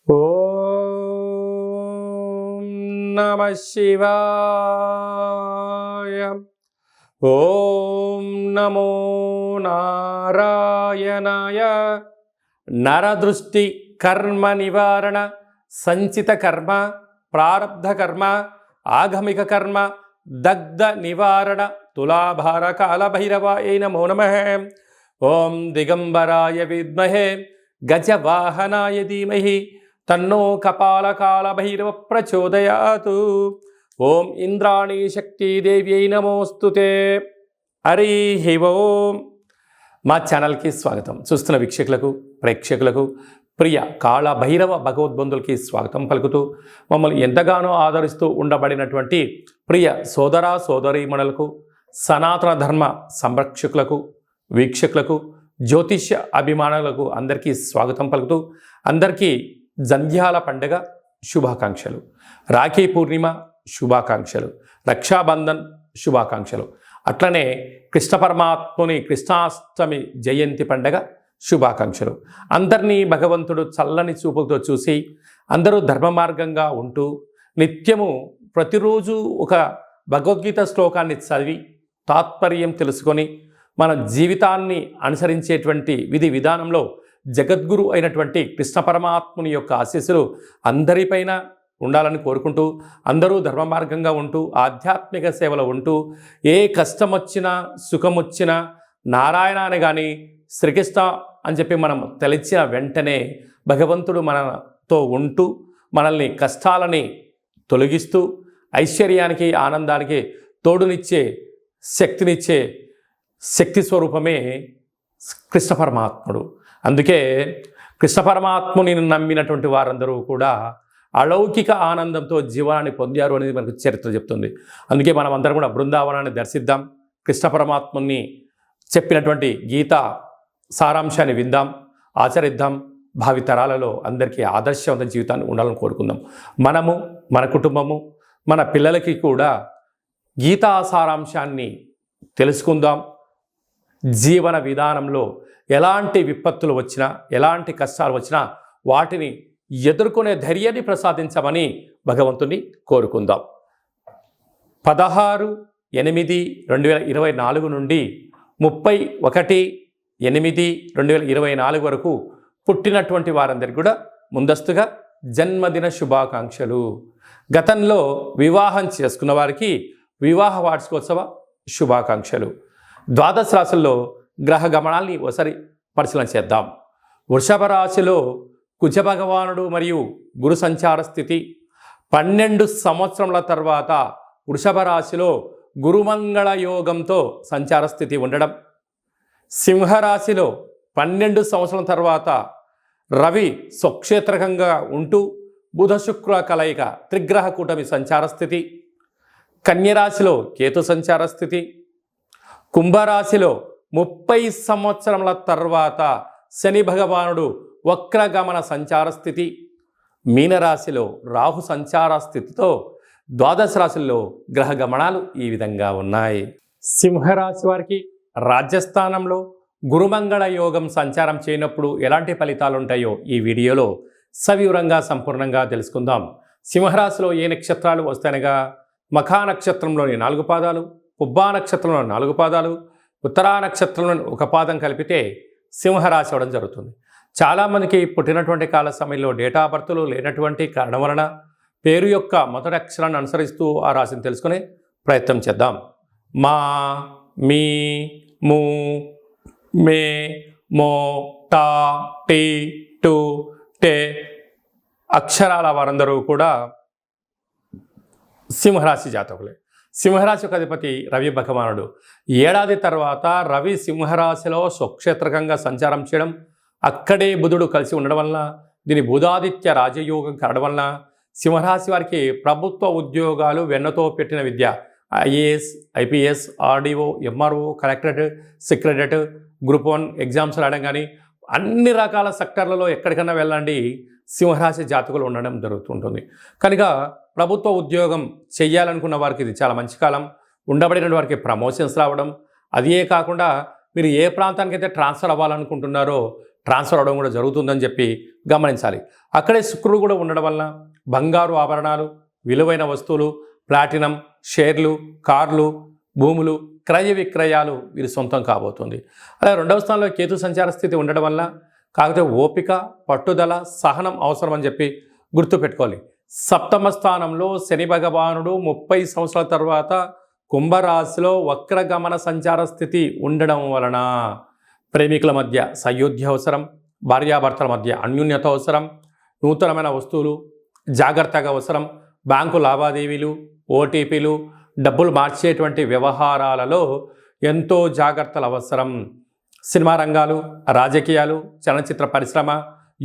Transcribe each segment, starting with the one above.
ఓం నమః శివాయ. ఓం నమో నారాయణాయ. నరదృష్టి కర్మ నివారణ, సంచిత కర్మ, ప్రారబ్ధ కర్మ, ఆగమిక కర్మ, దగ్ధ నివారణ, తులాభార కాల భైరవాయ నమో నమః. ఓం దిగంబరాయ విద్మహే గజవాహనాయ ధీమహి తన్నో కపాలకాల భైరవ ప్రచోదయాతు. ఓం ఇంద్రాణీ శక్తిదేవ్యై నమోస్తుతే. హరి ఓం. మా ఛానల్కి స్వాగతం. చూస్తున్న వీక్షకులకు, ప్రేక్షకులకు, ప్రియ కాళ భైరవ భగవద్బంధులకి స్వాగతం పలుకుతూ, మమ్మల్ని ఎంతగానో ఆదరిస్తూ ఉండబడినటువంటి ప్రియ సోదర సోదరీమణులకు, సనాతన ధర్మ సంరక్షకులకు, వీక్షకులకు, జ్యోతిష్య అభిమానులకు అందరికీ స్వాగతం పలుకుతూ, అందరికీ జంధ్యాల పండుగ శుభాకాంక్షలు, రాఖీ పూర్ణిమ శుభాకాంక్షలు, రక్షాబంధన్ శుభాకాంక్షలు, అట్లనే కృష్ణ పరమాత్ముని కృష్ణాష్టమి జయంతి పండుగ శుభాకాంక్షలు. అందరినీ భగవంతుడు చల్లని చూపులతో చూసి అందరూ ధర్మ మార్గంగా ఉంటూ నిత్యము ప్రతిరోజు ఒక భగవద్గీత శ్లోకాన్ని చదివి తాత్పర్యం తెలుసుకొని మన జీవితాన్ని అనుసరించేటువంటి విధి విధానంలో జగద్గురు అయినటువంటి కృష్ణ పరమాత్ముని యొక్క ఆశీస్సులు అందరిపైన ఉండాలని కోరుకుంటూ, అందరూ ధర్మ మార్గంగా ఉంటూ ఆధ్యాత్మిక సేవలో ఉంటూ, ఏ కష్టం వచ్చినా సుఖం వచ్చినా నారాయణ అని కానీ శ్రీకృష్ణ అని చెప్పి మనం తలిచిన వెంటనే భగవంతుడు మనతో ఉంటూ మనల్ని కష్టాలని తొలగిస్తూ ఐశ్వర్యానికి ఆనందానికి తోడునిచ్చే శక్తినిచ్చే శక్తి స్వరూపమే కృష్ణ పరమాత్ముడు. అందుకే కృష్ణ పరమాత్ముని నమ్మినటువంటి వారందరూ కూడా అలౌకిక ఆనందంతో జీవనాన్ని పొందారు అనేది మనకు చరిత్ర చెప్తుంది. అందుకే మనం అందరం కూడా బృందావనాన్ని దర్శిద్దాం, కృష్ణ పరమాత్ముని చెప్పినటువంటి గీత సారాంశాన్ని విందాం, ఆచరిద్దాం, భావితరాలలో అందరికీ ఆదర్శవంత జీవితాన్ని ఉండాలని కోరుకుందాం. మనము, మన కుటుంబము, మన పిల్లలకి కూడా గీతా సారాంశాన్ని తెలుసుకుందాం. జీవన విధానంలో ఎలాంటి విపత్తులు వచ్చినా, ఎలాంటి కష్టాలు వచ్చినా వాటిని ఎదుర్కొనే ధైర్యాన్ని ప్రసాదించమని భగవంతుని కోరుకుందాం. 16/8/2024 నుండి 31/8/2024 వరకు పుట్టినటువంటి వారందరికీ కూడా ముందస్తుగా జన్మదిన శుభాకాంక్షలు. గతంలో వివాహం చేసుకున్న వారికి వివాహ వార్షికోత్సవ శుభాకాంక్షలు. ద్వాదశ రాశుల్లో గ్రహ గమనాల్ని ఒకసారి పరిశీలన చేద్దాం. వృషభ రాశిలో కుజ భగవానుడు మరియు గురు సంచార స్థితి. 12 సంవత్సరముల తర్వాత వృషభ రాశిలో గురుమంగళ యోగంతో సంచార స్థితి ఉండడం. సింహరాశిలో 12 సంవత్సరాల తర్వాత రవి స్వక్షేత్రకంగా ఉంటూ బుధ శుక్ర కలయిక త్రిగ్రహ కూటమి సంచార స్థితి. కన్యరాశిలో కేతు సంచార స్థితి. కుంభరాశిలో 30 సంవత్సరముల తర్వాత శని భగవానుడు వక్రగమన సంచార స్థితి. మీనరాశిలో రాహు సంచార స్థితితో ద్వాదశ రాశుల్లో గ్రహ గమనాలు ఈ విధంగా ఉన్నాయి. సింహరాశి వారికి రాజ్యస్థానంలో గురుమంగళ యోగం సంచారం చేయనప్పుడు ఎలాంటి ఫలితాలు ఉంటాయో ఈ వీడియోలో సవివరంగా సంపూర్ణంగా తెలుసుకుందాం. సింహరాశిలో ఏ నక్షత్రాలు వస్తాయనగా మఖా నక్షత్రంలోని 4 పాదాలు, పుబ్బా నక్షత్రంలో 4 పాదాలు, ఉత్తరా నక్షత్రంలోని 1 పాదం కలిపితే సింహరాశి అవడం జరుగుతుంది. చాలామందికి పుట్టినటువంటి కాల సమయంలో డేటా ఆఫ్ బర్త్లు లేనటువంటి కారణం వలన పేరు యొక్క మొదటి అక్షరాన్ని అనుసరిస్తూ ఆ రాశిని తెలుసుకునే ప్రయత్నం చేద్దాం. మా, మీ, ము, మే, మో, టా, టీ, టు, టే అక్షరాల వారందరూ కూడా సింహరాశి జాతకులే. సింహరాశి యొక్క అధిపతి రవి భగవానుడు. ఏడాది తర్వాత రవి సింహరాశిలో స్వక్షేత్రకంగా సంచారం చేయడం, అక్కడే బుధుడు కలిసి ఉండడం వలన, దీని బుధాదిత్య రాజయోగం కావడం వలన సింహరాశి వారికి ప్రభుత్వ ఉద్యోగాలు వెన్నతో పెట్టిన విద్య, IAS, IPS, RDO, MRO, collectorate, secretariat, group 1 exams రాయడం కానీ అన్ని రకాల సెక్టర్లలో ఎక్కడికైనా వెళ్ళండి సింహరాశి జాతకులు ఉండడం జరుగుతుంటుంది. కనుక ప్రభుత్వ ఉద్యోగం చెయ్యాలనుకున్న వారికి ఇది చాలా మంచి కాలం. ఉండబడిన వారికి ప్రమోషన్స్ రావడం, అదే కాకుండా మీరు ఏ ప్రాంతానికైతే ట్రాన్స్ఫర్ అవ్వాలనుకుంటున్నారో ట్రాన్స్ఫర్ అవడం కూడా జరుగుతుందని చెప్పి గమనించాలి. అక్కడే శుక్రుడు కూడా ఉండడం వలన బంగారు ఆభరణాలు, విలువైన వస్తువులు, ప్లాటినం, షేర్లు, కార్లు, భూములు, క్రయ విక్రయాలు వీరి సొంతం కాబోతుంది. అలాగే 2వ స్థానంలో కేతు సంచార స్థితి ఉండడం వల్ల కాకపోతే ఓపిక, పట్టుదల, సహనం అవసరం అని చెప్పి గుర్తుపెట్టుకోవాలి. 7వ స్థానంలో శని భగవానుడు 30 సంవత్సరాల తర్వాత కుంభరాశిలో వక్రగమన సంచార స్థితి ఉండడం వలన ప్రేమికుల మధ్య సయోధ్య అవసరం, భార్యాభర్తల మధ్య అన్యోన్యత అవసరం, నూతనమైన వస్తువులు జాగ్రత్తగా అవసరం, బ్యాంకు లావాదేవీలు, ఓటీపీలు, డబ్బులు మార్చేటువంటి వ్యవహారాలలో ఎంతో జాగ్రత్తలు అవసరం. సినిమా రంగాలు, రాజకీయాలు, చలనచిత్ర పరిశ్రమ,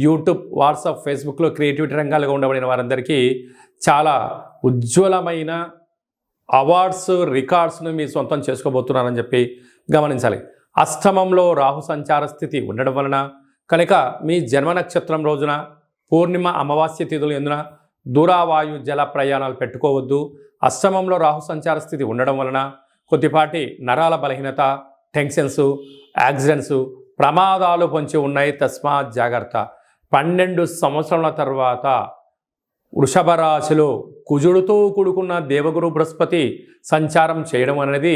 యూట్యూబ్, వాట్సాప్, ఫేస్బుక్లో క్రియేటివిటీ రంగాలుగా ఉండబడిన వారందరికీ చాలా ఉజ్వలమైన అవార్డ్స్, రికార్డ్స్ను మీ సొంతం చేసుకోబోతున్నారని చెప్పి గమనించాలి. అష్టమంలో రాహు సంచార స్థితి ఉండడం వలన కనుక మీ జన్మ నక్షత్రం రోజున పూర్ణిమ, అమావాస్య తిథులు ఎందున దూరావాయు జల ప్రయాణాలు పెట్టుకోవద్దు. అష్టమంలో రాహు సంచార స్థితి ఉండడం వలన కొద్దిపాటి నరాల బలహీనత, టెన్షన్స్, యాక్సిడెంట్స్, ప్రమాదాలు పొంచి ఉన్నాయి. తస్మాత్ జాగ్రత్త. 12 సంవత్సరాల తర్వాత వృషభ రాశిలో కుజుడుతో కూడుకున్న దేవగురు బృహస్పతి సంచారం చేయడం అనేది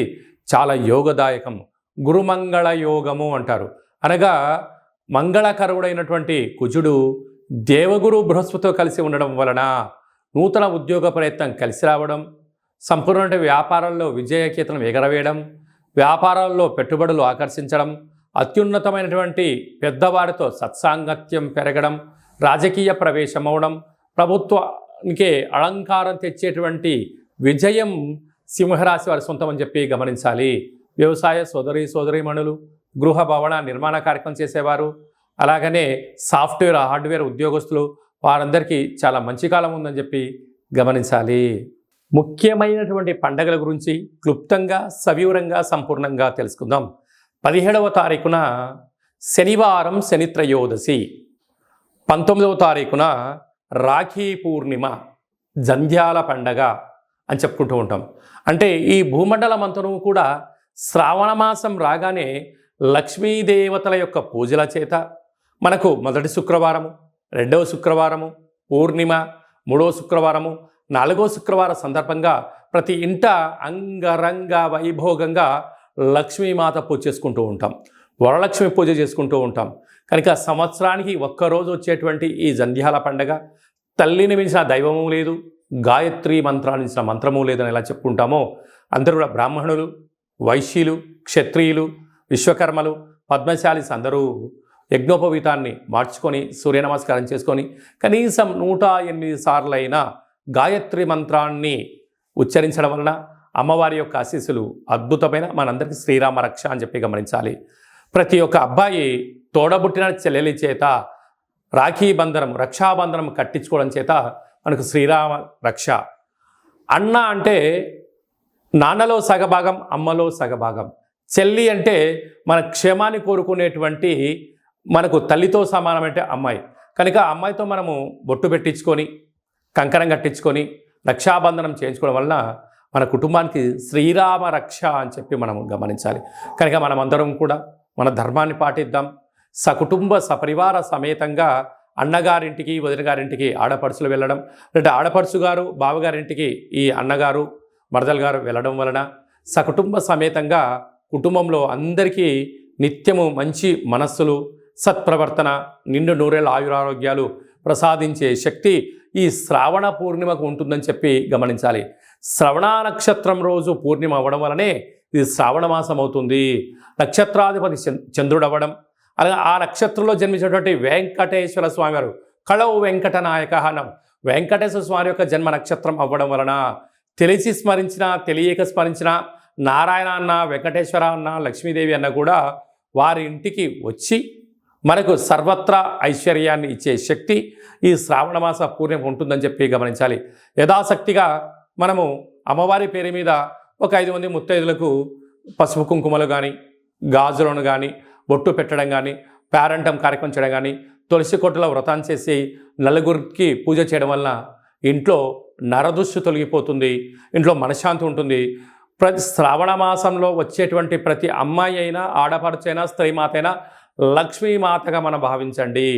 చాలా యోగదాయకం. గురుమంగళ యోగము అంటారు. అనగా మంగళకరుడైనటువంటి కుజుడు దేవగురు బృహస్పతితో కలిసి ఉండడం వలన నూతన ఉద్యోగ ప్రయత్నం కలిసి రావడం, సంపూర్ణ వ్యాపారాల్లో విజయకేతనం ఎగరవేయడం, వ్యాపారాల్లో పెట్టుబడులు ఆకర్షించడం, అత్యున్నతమైనటువంటి పెద్దవారితో సత్సాంగత్యం పెరగడం, రాజకీయ ప్రవేశం అవడం, ప్రభుత్వానికి అలంకారం తెచ్చేటువంటి విజయం సింహరాశి వారి సొంతం అని చెప్పి గమనించాలి. వ్యవసాయ సోదరీమణులు, గృహ భవన నిర్మాణ కార్యక్రమం చేసేవారు, అలాగనే సాఫ్ట్వేర్, హార్డ్వేర్ ఉద్యోగస్తులు వారందరికీ చాలా మంచి కాలం ఉందని చెప్పి గమనించాలి. ముఖ్యమైనటువంటి పండగల గురించి క్లుప్తంగా, సవివరంగా, సంపూర్ణంగా తెలుసుకుందాం. 17వ తారీఖున శనివారం శని త్రయోదశి, 19వ తారీఖున రాఖీ పూర్ణిమ, జంధ్యాల పండగ అని చెప్పుకుంటూ ఉంటాం. అంటే ఈ భూమండలం అంతను కూడా శ్రావణ మాసం రాగానే లక్ష్మీదేవతల యొక్క పూజల చేత మనకు మొదటి శుక్రవారము, 2వ శుక్రవారము, పూర్ణిమ, 3వ శుక్రవారము, 4వ శుక్రవారం సందర్భంగా ప్రతి ఇంట అంగరంగ వైభోగంగా లక్ష్మీమాత పూజ చేసుకుంటూ ఉంటాం, వరలక్ష్మి పూజ చేసుకుంటూ ఉంటాం. కనుక సంవత్సరానికి ఒక్కరోజు వచ్చేటువంటి ఈ జంధ్యాల పండగ తల్లిని మించిన దైవము లేదు, గాయత్రి మంత్రాన్ని మించిన మంత్రము లేదని ఎలా చెప్పుకుంటామో అందరూ కూడా బ్రాహ్మణులు, వైశ్యులు, క్షత్రియులు, విశ్వకర్మలు, పద్మశాలిస్ అందరూ యజ్ఞోపవీతాన్ని మార్చుకొని సూర్య నమస్కారం చేసుకొని కనీసం 108 సార్లైనా గాయత్రి మంత్రాన్ని ఉచ్చరించడం వలన అమ్మవారి యొక్క ఆశీస్సులు అద్భుతమైన మనందరికీ శ్రీరామ రక్ష అని చెప్పి గమనించాలి. ప్రతి ఒక్క అబ్బాయి తోడబుట్టిన చెల్లెలి చేత రాఖీ బంధనం, రక్షాబంధనం కట్టించుకోవడం చేత మనకు శ్రీరామ రక్ష. అన్న అంటే నాన్నలో సగభాగం, అమ్మలో సగభాగం. చెల్లి అంటే మన క్షేమాన్ని కోరుకునేటువంటి మనకు తల్లితో సమానమంటే అమ్మాయి. కనుక అమ్మాయితో మనము బొట్టు పెట్టించుకొని, కంకణం కట్టించుకొని, రక్షాబంధనం చేయించుకోవడం వలన మన కుటుంబానికి శ్రీరామ రక్ష అని చెప్పి మనం గమనించాలి. కనుక మనమందరం కూడా మన ధర్మాన్ని పాటిద్దాం. సకుటుంబ సపరివార సమేతంగా అన్నగారింటికి, వదిన గారింటికి ఆడపడుచులు వెళ్ళడం, లేదా ఆడపడుచు గారు బావగారింటికి ఈ అన్నగారు, మరదలు గారు వెళ్ళడం వలన సకుటుంబ సమేతంగా కుటుంబంలో అందరికీ నిత్యము మంచి మనస్సులు, సత్ప్రవర్తన, నిండు నూరేళ్ళ ఆయురారోగ్యాలు ప్రసాదించే శక్తి ఈ శ్రావణ పూర్ణిమకు ఉంటుందని చెప్పి గమనించాలి. శ్రవణ నక్షత్రం రోజు పూర్ణిమ అవ్వడం వలనే ఇది శ్రావణ మాసం అవుతుంది. నక్షత్రాధిపతి చంద్రుడు అవ్వడం, అలాగే ఆ నక్షత్రంలో జన్మించినటువంటి వెంకటేశ్వర స్వామి వారు కళవు వెంకటనాయక అనం వెంకటేశ్వర స్వామి యొక్క జన్మ నక్షత్రం అవ్వడం వలన తెలిసి స్మరించినా తెలియక స్మరించినా నారాయణ అన్న, వెంకటేశ్వర అన్న, లక్ష్మీదేవి అన్న కూడా వారి ఇంటికి వచ్చి మనకు సర్వత్రా ఐశ్వర్యాన్ని ఇచ్చే శక్తి ఈ శ్రావణ మాస పూర్ణిమ ఉంటుందని చెప్పి గమనించాలి. యథాశక్తిగా మనము అమ్మవారి పేరు మీద ఒక 5 మంది ముత్తైదులకు పసుపు కుంకుమలు కానీ, గాజులను కానీ, బొట్టు పెట్టడం కానీ, పేరంటం కార్యక్రమం చేయడం కానీ, తులసి కొట్టులో వ్రతం చేసి నలుగురికి పూజ చేయడం వలన ఇంట్లో నరదృష్టి తొలగిపోతుంది, ఇంట్లో మనశ్శాంతి ఉంటుంది. ప్రతి శ్రావణ మాసంలో వచ్చేటువంటి ప్రతి అమ్మాయి అయినా, ఆడపడుచైనా, స్త్రీమాత అయినా లక్ష్మీమాతగా మనం భావించండి.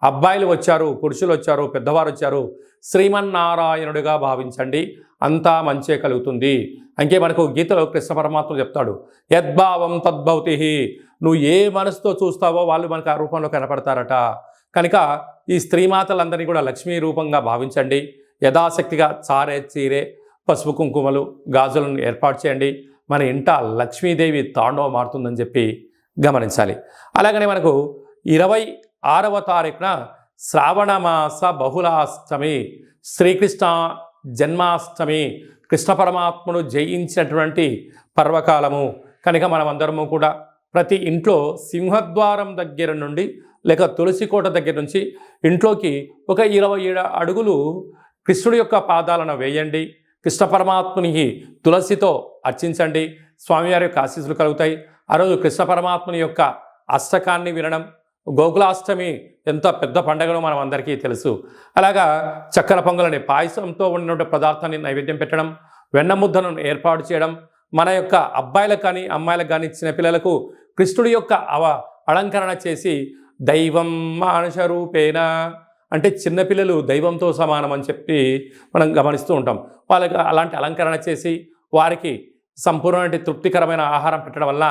అబ్బాయిలు వచ్చారు, పురుషులు వచ్చారు, పెద్దవారు వచ్చారు, శ్రీమన్నారాయణుడిగా భావించండి. అంతా మంచే కలుగుతుంది. అంకే మనకు గీతలో కృష్ణ పరమాత్మ చెప్తాడు, యద్భావం తద్భవతి. నువ్వు ఏ మనసుతో చూస్తావో వాళ్ళు మనకు ఆ రూపంలో కనపడతారట. కనుక ఈ స్త్రీమాతలందరినీ కూడా లక్ష్మీ రూపంగా భావించండి. యథాశక్తిగా చారే చీరే పసుపు కుంకుమలు గాజులను ఏర్పాటు చేయండి. మన ఇంట లక్ష్మీదేవి తాండవం మారుతుందని చెప్పి గమనించాలి. అలాగనే మనకు 26వ తారీఖున శ్రావణమాస బహుళాష్టమి, శ్రీకృష్ణ జన్మాష్టమి, కృష్ణ పరమాత్మను జయించినటువంటి పర్వకాలము. కనుక మనమందరము కూడా ప్రతి ఇంట్లో సింహద్వారం దగ్గర నుండి లేక తులసికోట దగ్గర నుంచి ఇంట్లోకి ఒక 27 అడుగులు కృష్ణుడి యొక్క పాదాలను వేయండి. కృష్ణ పరమాత్మునికి తులసితో అర్చించండి. స్వామివారి యొక్క ఆశీస్సులు కలుగుతాయి. ఆ రోజు కృష్ణ పరమాత్ముని యొక్క అష్టకాన్ని వినడం, గోకులాష్టమి ఎంత పెద్ద పండుగనో మనం అందరికీ తెలుసు. అలాగా చక్కెర పొంగలని పాయసంతో ఉన్నటువంటి పదార్థాన్ని నైవేద్యం పెట్టడం, వెన్న ముద్దను ఏర్పాటు చేయడం, మన యొక్క అబ్బాయిలకు కానీ అమ్మాయిలకు కానీ చిన్నపిల్లలకు కృష్ణుడి యొక్క అలంకరణ చేసి దైవం మానుష రూపేణ అంటే చిన్నపిల్లలు దైవంతో సమానం అని చెప్పి మనం గమనిస్తూ ఉంటాం. వాళ్ళకి అలాంటి అలంకరణ చేసి వారికి సంపూర్ణమైన తృప్తికరమైన ఆహారం పెట్టడం వల్ల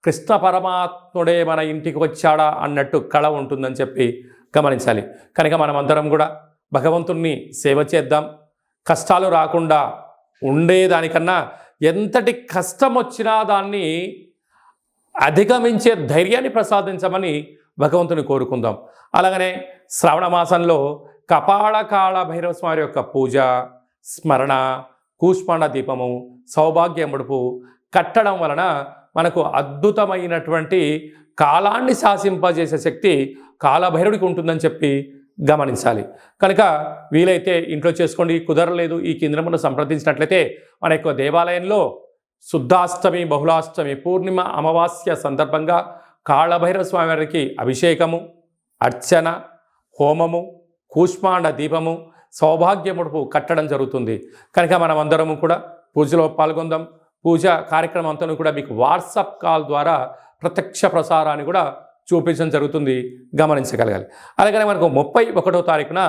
కృష్ణ పరమాత్ముడే మన ఇంటికి వచ్చాడా అన్నట్టు కళ ఉంటుందని చెప్పి గమనించాలి. కనుక మనమందరం కూడా భగవంతుణ్ణి సేవ చేద్దాం. కష్టాలు రాకుండా ఉండేదానికన్నా ఎంతటి కష్టం వచ్చినా దాన్ని అధిగమించే ధైర్యాన్ని ప్రసాదించమని భగవంతుని కోరుకుందాం. అలాగనే శ్రావణ మాసంలో కపాళకాళ భైరవ స్వామి యొక్క పూజ, స్మరణ, కూష్మాండ దీపము, సౌభాగ్య ముడుపు కట్టడం వలన మనకు అద్భుతమైనటువంటి కాలాన్ని శాసింపజేసే శక్తి కాలభైరవుడికి ఉంటుందని చెప్పి గమనించాలి. కనుక వీలైతే ఇంట్లో చేసుకోండి. కుదరలేదు ఈ కేంద్రమును సంప్రదించినట్లయితే మన యొక్క దేవాలయంలో శుద్ధాష్టమి, బహుళాష్టమి, పూర్ణిమ, అమావాస్య సందర్భంగా కాళభైరవ స్వామి వారికి అభిషేకము, అర్చన, హోమము, కూష్మాండ దీపము, సౌభాగ్య ముడుపు కట్టడం జరుగుతుంది. కనుక మనమందరము కూడా పూజలో పాల్గొందాం. పూజ కార్యక్రమం అంతా కూడా మీకు వాట్సాప్ కాల్ ద్వారా ప్రత్యక్ష ప్రసారాన్ని కూడా చూపించడం జరుగుతుంది, గమనించగలగాలి. అలాగనే మనకు 31వ తారీఖున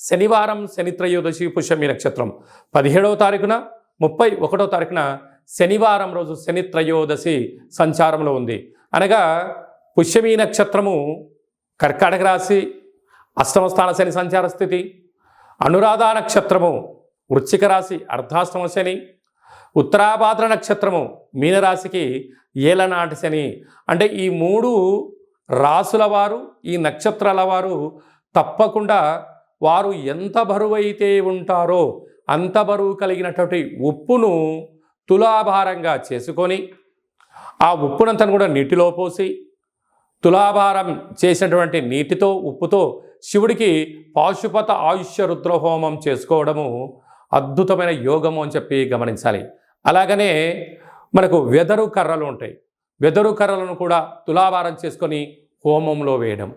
శనివారం, శని త్రయోదశి, పుష్యమి నక్షత్రం. 17వ తారీఖున 31వ తారీఖున శనివారం రోజు శని త్రయోదశి సంచారంలో ఉంది. అనగా పుష్యమి నక్షత్రము కర్కాటక రాశి, అష్టమ స్థాన శని సంచార స్థితి. అనురాధ నక్షత్రము వృశ్చిక రాశి, అర్ధాష్టమ శని. ఉత్తరాభాద్ర నక్షత్రము మీనరాశికి ఏలనాటి శని. అంటే ఈ 3 రాసుల వారు, ఈ నక్షత్రాల వారు తప్పకుండా వారు ఎంత బరువైతే ఉంటారో అంత బరువు కలిగినటువంటి ఉప్పును తులాభారంగా చేసుకొని ఆ ఉప్పునంతను కూడా నీటిలో పోసి తులాభారం చేసినటువంటి నీటితో, ఉప్పుతో శివుడికి పాశుపత ఆయుష్య రుద్రహోమం చేసుకోవడము అద్భుతమైన యోగము అని చెప్పి గమనించాలి. అలాగనే మనకు వెదరు కర్రలు ఉంటాయి. వెదరు కర్రలను కూడా తులాభారం చేసుకొని హోమంలో వేయడం.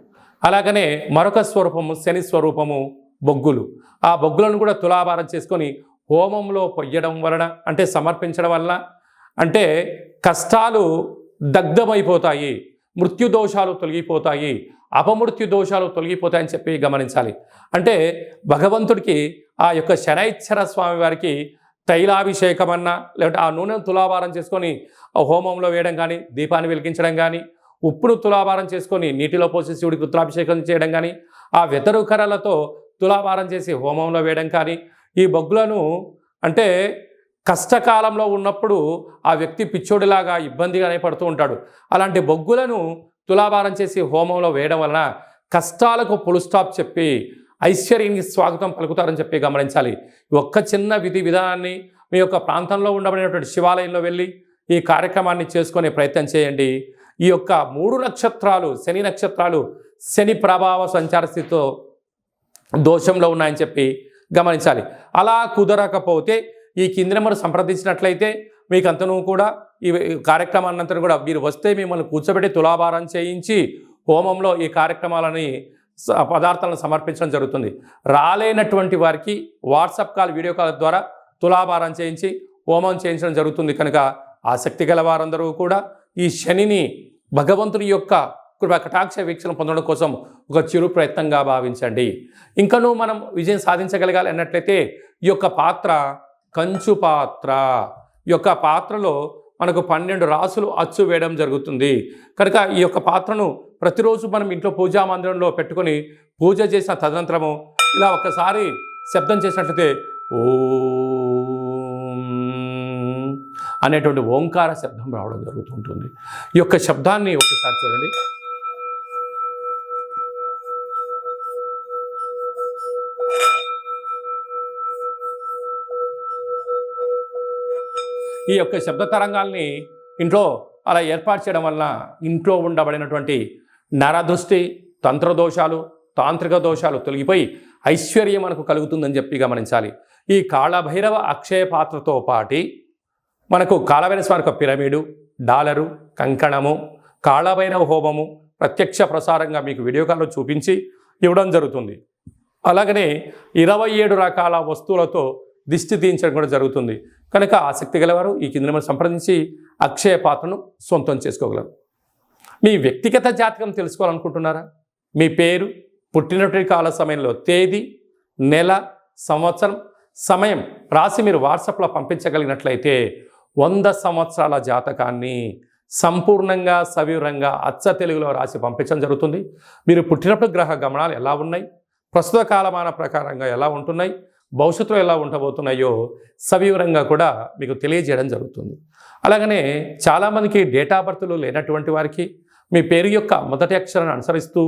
అలాగనే మరొక స్వరూపము శని స్వరూపము బొగ్గులు. ఆ బొగ్గులను కూడా తులాభారం చేసుకొని హోమంలో పొయ్యడం వలన, అంటే సమర్పించడం వలన, అంటే కష్టాలు దగ్ధమైపోతాయి, మృత్యుదోషాలు తొలగిపోతాయి, అపమృత్యు దోషాలు తొలగిపోతాయని చెప్పి గమనించాలి. అంటే భగవంతుడికి ఆ యొక్క శనైశ్చర స్వామి వారికి తైలాభిషేకం అన్నా, లేకపోతే ఆ నూనెను తులాభారం చేసుకొని హోమంలో వేయడం కానీ, దీపాన్ని వెలిగించడం కానీ, ఉప్పును తులాభారం చేసుకొని నీటిలో పోసి శివుడికి రుద్రాభిషేకం చేయడం కానీ, ఆ వెతరు కర్రలతో తులాభారం చేసి హోమంలో వేయడం కానీ, ఈ బొగ్గులను అంటే కష్టకాలంలో ఉన్నప్పుడు ఆ వ్యక్తి పిచ్చోడిలాగా ఇబ్బందిగానే పడుతూ ఉంటాడు. అలాంటి బొగ్గులను తులాభారం చేసి హోమంలో వేయడం వలన కష్టాలకు ఫుల్ స్టాప్ చెప్పి ఐశ్వర్యానికి స్వాగతం పలుకుతారని చెప్పి గమనించాలి. ఒక్క చిన్న విధి విధానాన్ని మీ యొక్క ప్రాంతంలో ఉండబడినటువంటి శివాలయంలో వెళ్ళి ఈ కార్యక్రమాన్ని చేసుకునే ప్రయత్నం చేయండి. ఈ యొక్క 3 నక్షత్రాలు, శని నక్షత్రాలు శని ప్రభావ సంచార స్థితితో దోషంలో ఉన్నాయని చెప్పి గమనించాలి. అలా కుదరకపోతే ఈ కింది నెంబర్ సంప్రదించినట్లయితే మీకు అంతను కూడా ఈ కార్యక్రమాన్నంతా కూడా మీరు వస్తే మిమ్మల్ని కూర్చోబెట్టి తులాభారం చేయించి హోమంలో ఈ కార్యక్రమాలని పదార్థాలను సమర్పించడం జరుగుతుంది. రాలేనటువంటి వారికి వాట్సాప్ కాల్, వీడియో కాల్ ద్వారా తులాభారం చేయించి హోమం చేయించడం జరుగుతుంది. కనుక ఆసక్తి గల వారందరూ కూడా ఈ శనిని, భగవంతుని యొక్క కృపా కటాక్ష వీక్షణ పొందడం కోసం ఒక చిరు ప్రయత్నంగా భావించండి. ఇంకనూ మనం విజయం సాధించగలగాలి అన్నట్లయితే ఈ యొక్క పాత్ర కంచు పాత్ర. ఈ యొక్క పాత్రలో మనకు 12 రాసులు అచ్చు వేయడం జరుగుతుంది. కనుక ఈ యొక్క పాత్రను ప్రతిరోజు మనం ఇంట్లో పూజా మందిరంలో పెట్టుకొని పూజ చేసిన తదనంతరము ఇలా ఒక్కసారి శబ్దం చేసినట్లయితే ఓం అనేటువంటి ఓంకార శబ్దం రావడం జరుగుతుంటుంది. ఈ యొక్క శబ్దాన్ని ఒకసారి చూడండి. ఈ యొక్క శబ్ద తరంగాల్ని ఇంట్లో అలా ఏర్పాటు చేయడం వలన ఇంట్లో ఉండబడినటువంటి నరదృష్టి, తంత్రదోషాలు, తాంత్రిక దోషాలు తొలగిపోయి ఐశ్వర్యం మనకు కలుగుతుందని చెప్పి గమనించాలి. ఈ కాళభైరవ అక్షయ పాత్రతో పాటి మనకు కాళభైరవ స్వామి యొక్క పిరమిడు, డాలరు, కంకణము, కాళభైరవ హోమము ప్రత్యక్ష ప్రసారంగా మీకు వీడియో కాల్లో చూపించి ఇవ్వడం జరుగుతుంది. అలాగనే 27 రకాల వస్తువులతో దిష్టి తీయించడం కూడా జరుగుతుంది. కనుక ఆసక్తి గలవారు ఈ కింద నెంబర్ సంప్రదించి అక్షయ పాత్రను సొంతం చేసుకోగలరు. మీ వ్యక్తిగత జాతకం తెలుసుకోవాలనుకుంటున్నారా? మీ పేరు, పుట్టినటువంటి కాల సమయంలో తేదీ, నెల, సంవత్సరం, సమయం రాసి మీరు వాట్సాప్లో పంపించగలిగినట్లయితే 100 సంవత్సరాల జాతకాన్ని సంపూర్ణంగా సవివరంగా అచ్చ తెలుగులో రాసి పంపించడం జరుగుతుంది. మీరు పుట్టినప్పుడు గ్రహ గమనాలు ఎలా ఉన్నాయి, ప్రస్తుత కాలమాన ప్రకారంగా ఎలా ఉంటున్నాయి, భవిష్యత్తులో ఎలా ఉండబోతున్నాయో సవివరంగా కూడా మీకు తెలియజేయడం జరుగుతుంది. అలాగనే చాలామందికి డేట్ ఆఫ్ బర్త్లు లేనటువంటి వారికి మీ పేరు యొక్క మొదటి అక్షరాన్ని అనుసరిస్తూ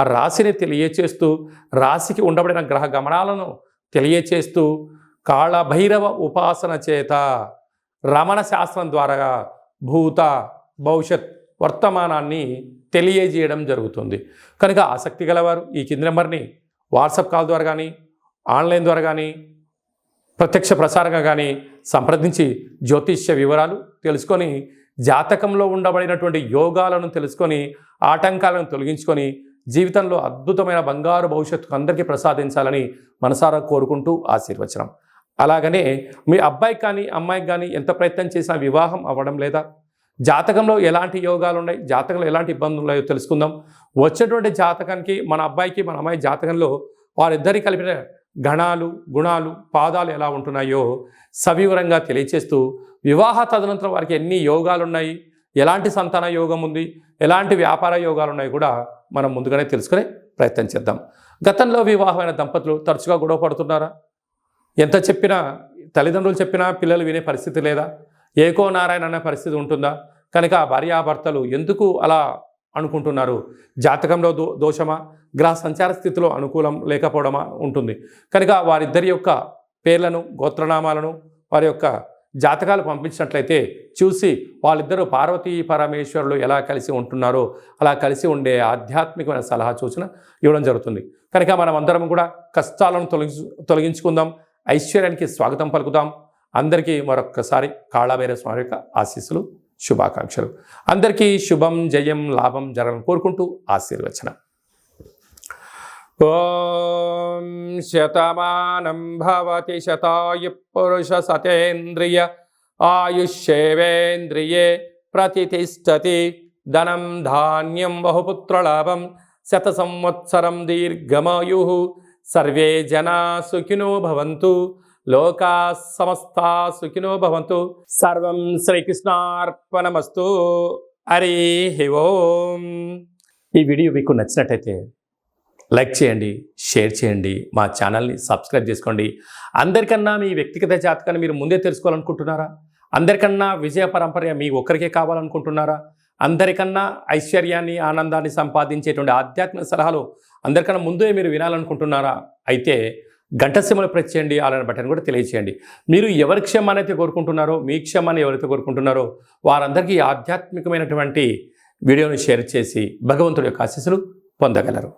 ఆ రాశిని తెలియచేస్తూ రాశికి ఉండబడిన గ్రహ గమనాలను తెలియచేస్తూ కాళభైరవ ఉపాసన చేత రమణ శాస్త్రం ద్వారా భూత, భవిష్యత్, వర్తమానాన్ని తెలియజేయడం జరుగుతుంది. కనుక ఆసక్తి గలవారు ఈ కింది నెంబర్ని వాట్సాప్ కాల్ ద్వారా కానీ, ఆన్లైన్ ద్వారా కానీ, ప్రత్యక్ష ప్రసారంగా కానీ సంప్రదించి జ్యోతిష్య వివరాలు తెలుసుకొని జాతకంలో ఉండబడినటువంటి యోగాలను తెలుసుకొని ఆటంకాలను తొలగించుకొని జీవితంలో అద్భుతమైన బంగారు భవిష్యత్తుకు అందరికీ ప్రసాదించాలని మనసారా కోరుకుంటూ ఆశీర్వచనం. అలాగనే మీ అబ్బాయికి కానీ అమ్మాయికి కానీ ఎంత ప్రయత్నం చేసినా వివాహం అవ్వడం లేదా, జాతకంలో ఎలాంటి యోగాలు ఉన్నాయి, జాతకంలో ఎలాంటి ఇబ్బందులు ఉన్నాయో తెలుసుకుందాం. వచ్చేటువంటి జాతకానికి మన అబ్బాయికి మన అమ్మాయి జాతకంలో వారిద్దరి కలిపిన గణాలు, గుణాలు, పాదాలు ఎలా ఉంటున్నాయో సవివరంగా తెలియచేస్తూ వివాహ తదనంతరం వారికి ఎన్ని యోగాలు ఉన్నాయి, ఎలాంటి సంతాన యోగం ఉంది, ఎలాంటి వ్యాపార యోగాలు ఉన్నాయి కూడా మనం ముందుగానే తెలుసుకునే ప్రయత్నం చేద్దాం. గతంలో వివాహమైన దంపతులు తరచుగా గొడవ పడుతున్నారా? ఎంత చెప్పినా, తల్లిదండ్రులు చెప్పినా పిల్లలు వినే పరిస్థితి లేదా? ఏకో నారాయణ అనే పరిస్థితి ఉంటుందా? కనుక భార్యాభర్తలు ఎందుకు అలా అనుకుంటున్నారు? జాతకంలో దోషమా, గ్రహ సంచార స్థితిలో అనుకూలం లేకపోవడమా ఉంటుంది. కనుక వారిద్దరి యొక్క పేర్లను, గోత్రనామాలను, వారి యొక్క జాతకాలు పంపించినట్లయితే చూసి వాళ్ళిద్దరూ పార్వతీ పరమేశ్వరులు ఎలా కలిసి ఉంటున్నారో అలా కలిసి ఉండే ఆధ్యాత్మికమైన సలహా సూచన ఇవ్వడం జరుగుతుంది. కనుక మనం అందరం కూడా కష్టాలను తొలగించుకుందాం, ఐశ్వర్యానికి స్వాగతం పలుకుదాం. అందరికీ మరొక్కసారి కాళభైరవ స్వామి యొక్క ఆశీస్సులు, శుభాకాంక్షలు. అందరికీ శుభం, జయం, లాభం జరగాలని కోరుకుంటూ ఆశీర్వచనం. ఓం శతమానం భవతి శతాయు పురుష సతేంద్రియ ఆయుష్యేవేంద్రియే ప్రతిష్టతి ధనం ధాన్యం బహుపుత్రలాభం శత సంవత్సరం దీర్ఘమాయు సర్వే జనా సుఖినో భవంతు లోకా సమస్తా సుఖినో భవంతు. సర్వం శ్రీకృష్ణార్పణమస్తు. హరి ఓం. ఈ వీడియో మీకు నచ్చినట్టయితే లైక్ చేయండి, షేర్ చేయండి, మా ఛానల్ని సబ్స్క్రైబ్ చేసుకోండి. అందరికన్నా మీ వ్యక్తిగత జాతకాన్ని మీరు ముందే తెలుసుకోవాలనుకుంటున్నారా? అందరికన్నా విజయ పరంపర మీ ఒక్కరికే కావాలనుకుంటున్నారా? అందరికన్నా ఐశ్వర్యాన్ని, ఆనందాన్ని సంపాదించేటువంటి ఆధ్యాత్మిక సలహాలు అందరికన్నా ముందే మీరు వినాలనుకుంటున్నారా? అయితే గంట సింబల్ ప్రెస్ చేయండి, అలానే బటన్ కూడా తెలియచేయండి. మీరు ఎవరి క్షేమాన్ని అయితే కోరుకుంటున్నారో, మీ క్షేమాన్ని ఎవరైతే కోరుకుంటున్నారో వారందరికీ ఆధ్యాత్మికమైనటువంటి వీడియోని షేర్ చేసి భగవంతుడి యొక్క ఆశీస్సులు పొందగలరు.